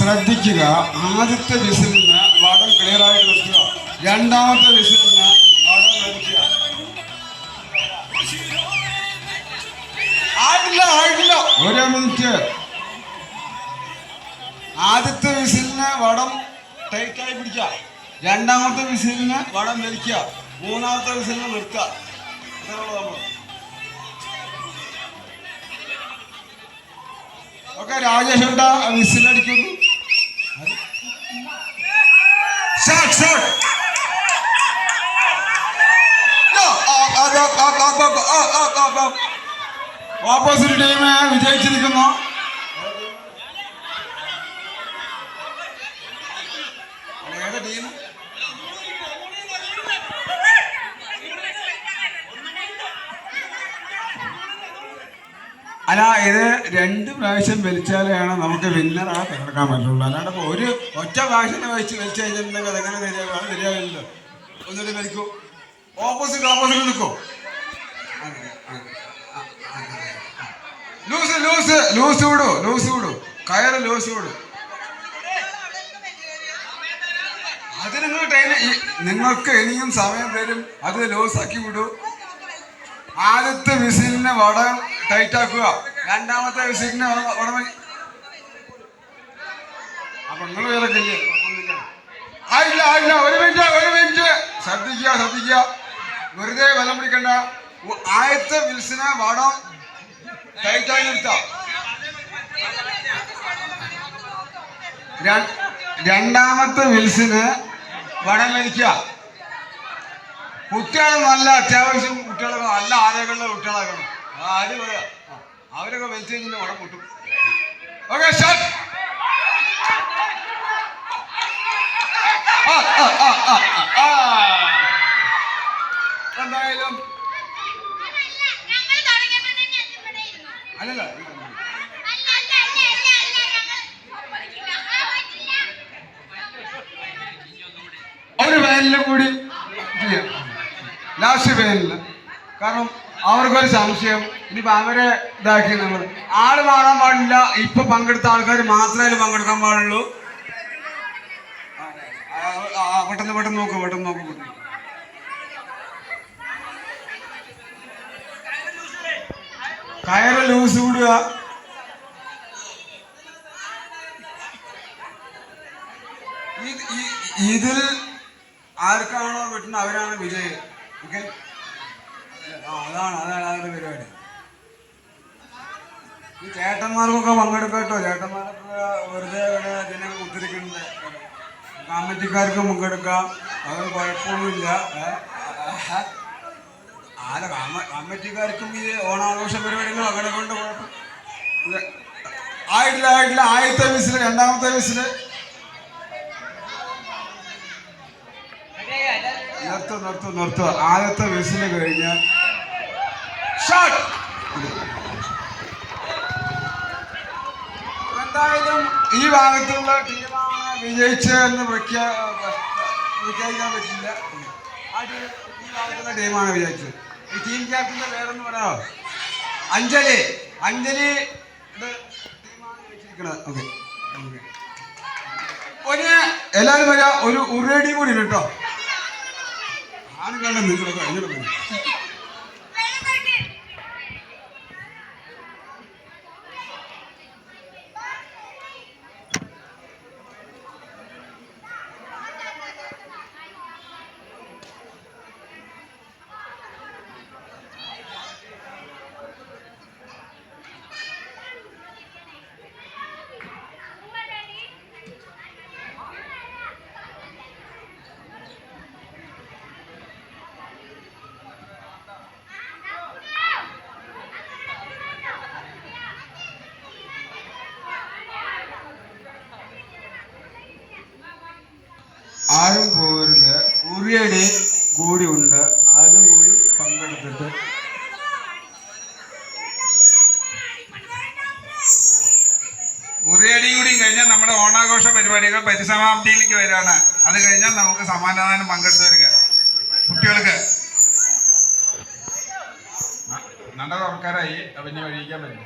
ശ്രദ്ധിക്കുക. ആദ്യത്തെ വിസിലിന് വടം ക്ലിയർ ആയിട്ട് നിർത്തുക. രണ്ടാമത്തെ വിസിലിന് വടം നിർത്തുക. ആയിട്ടില്ല. ഒരു മിനിറ്റ്. ആദ്യത്തെ വിസിലിന് വടം ടൈറ്റായി പിടിക്കുക. രണ്ടാമത്തെ വിസിലിന് വടം വലിക്കുക. മൂന്നാമത്തെ വിസിലിന് നിർത്തുക. ഓക്കെ, രാജേഷ് ഏട്ടാ വിസിലടിക്കുന്നു. Opposite team വിജയിച്ചിരിക്കുന്നു. ഏത് ടീം? അല്ല, ഇത് 2 പ്രാവശ്യം വലിച്ചാലാണ് നമുക്ക് വിന്നറാ തിരഞ്ഞെടുക്കാൻ പറ്റുള്ളൂ. അല്ലാണ്ട് ഇപ്പോൾ ഒരു ഒറ്റ പ്രാവശ്യം വലിച്ചു കഴിഞ്ഞിട്ടുണ്ടെങ്കിൽ അതെങ്ങനെ ശരിയാവില്ലല്ലോ. ഒന്നുകൂടി വലിക്കൂ. ഓപ്പോസിറ്റ് നിൽക്കൂ. ലൂസ് വിടൂ. കയറ് ലൂസ് വിടൂ. അത് നിങ്ങൾക്ക് ഇനിയും സമയം തരും. അത് ലൂസാക്കി വിടൂ. ആദ്യത്തെ വിസിലിനെ വടം ടൈറ്റ് ആക്കുക. രണ്ടാമത്തെ വിസിലിനെ വടം. അപ്പൊ നിങ്ങൾ വേറൊക്കെ ആയില്ല. ഒരു മിനിറ്റ്. ശ്രദ്ധിക്കുക. വെറുതെ വെള്ളം പിടിക്കണ്ട. ആദ്യത്തെ വിസിലിനെ വടം ടൈറ്റായി നിർത്താം. രണ്ടാമത്തെ വിൽസിന് വടം വലിക്കുക. കുട്ടികൾ നല്ല അത്യാവശ്യം കുട്ടികളൊക്കെ നല്ല ആരോഗ്യമുള്ള കുട്ടികളാക്കണം. ആര് പറയാ, അവരൊക്കെ വലിച്ചു കഴിഞ്ഞാൽ വടം പൊട്ടും. Okay, start. എന്തായാലും അല്ലല്ല, ഒരു ഫൈനലിൽ കൂടി ചെയ്യാം, ലാസ്റ്റ് ഫൈനലിൽ. കാരണം അവർക്കൊരു സംശയം. ഇനിയിപ്പോ അവരെ ഇതാക്കി നമ്മൾ ആള് മാറാൻ പാടില്ല. ഇപ്പൊ പങ്കെടുത്ത ആൾക്കാർ മാത്രമേ പങ്കെടുക്കാൻ പാടുള്ളൂ. പെട്ടെന്ന് നോക്ക്. കയറ് ലൂസ് വിടുക. ഇതിൽ ആർക്കാണോ കിട്ടുന്നത് അവരാണ് വിജയം. ഓക്കെ, അതാണ് അതിന്റെ പരിപാടി. ഈ ചേട്ടന്മാർക്കൊക്കെ പങ്കെടുക്കട്ടോ. ചേട്ടന്മാരൊക്കെ വെറുതെ ഇതിനൊക്കെ കുത്തിരിക്കുന്നുണ്ട്. കമ്മിറ്റിക്കാർക്ക് പങ്കെടുക്കാം, അവർ കുഴപ്പമൊന്നുമില്ല. കമ്മിറ്റിക്കാർക്കും ഈ ഓണാഘോഷ പരിപാടികൾ അങ്ങനെ കൊണ്ട് കുഴപ്പം ആയിട്ടില്ല. ആദ്യത്തെ വിസില്, രണ്ടാമത്തെ വിസില്. നിർത്തുക. ആദ്യത്തെ വിസില് കഴിഞ്ഞാൽ എന്തായാലും ഈ ഭാഗത്തുള്ള ടീമാണ് വിജയിച്ചതെന്ന് പ്രഖ്യാപിക്കാൻ പറ്റില്ല. ഈ ഭാഗത്തുള്ള ടീമാണ് വിജയിച്ചത്. ഈ ടീം ക്യാപ്റ്റന്റെ പേരെന്ന് പറയാമോ? അഞ്ജലി ടീമാണ് വിജയിച്ചിരിക്കുന്നത്. ഓക്കെ, എല്ലാവരും വരാം. ഒരു ഉറേടി കൂടി കേട്ടോ. ആരും കണ്ട നിങ്ങളൊക്കെ കഴിഞ്ഞിട്ട് ആരും പോകരുത്. ഉറിയടി കൂടി ഉണ്ട്, അതും കൂടി പങ്കെടുത്തിട്ട് ഉറിയടി കൂടി കഴിഞ്ഞാൽ നമ്മുടെ ഓണാഘോഷ പരിപാടികൾ പരിസമാപ്തിയിലേക്ക് വരികയാണ്. അത് കഴിഞ്ഞാൽ നമുക്ക് സമ്മാനദാനം പങ്കെടുത്തവർക്ക് കുട്ടികൾക്ക് നട തുറക്കാറായി. പിന്നെ ഒഴിക്കാൻ പറ്റില്ല.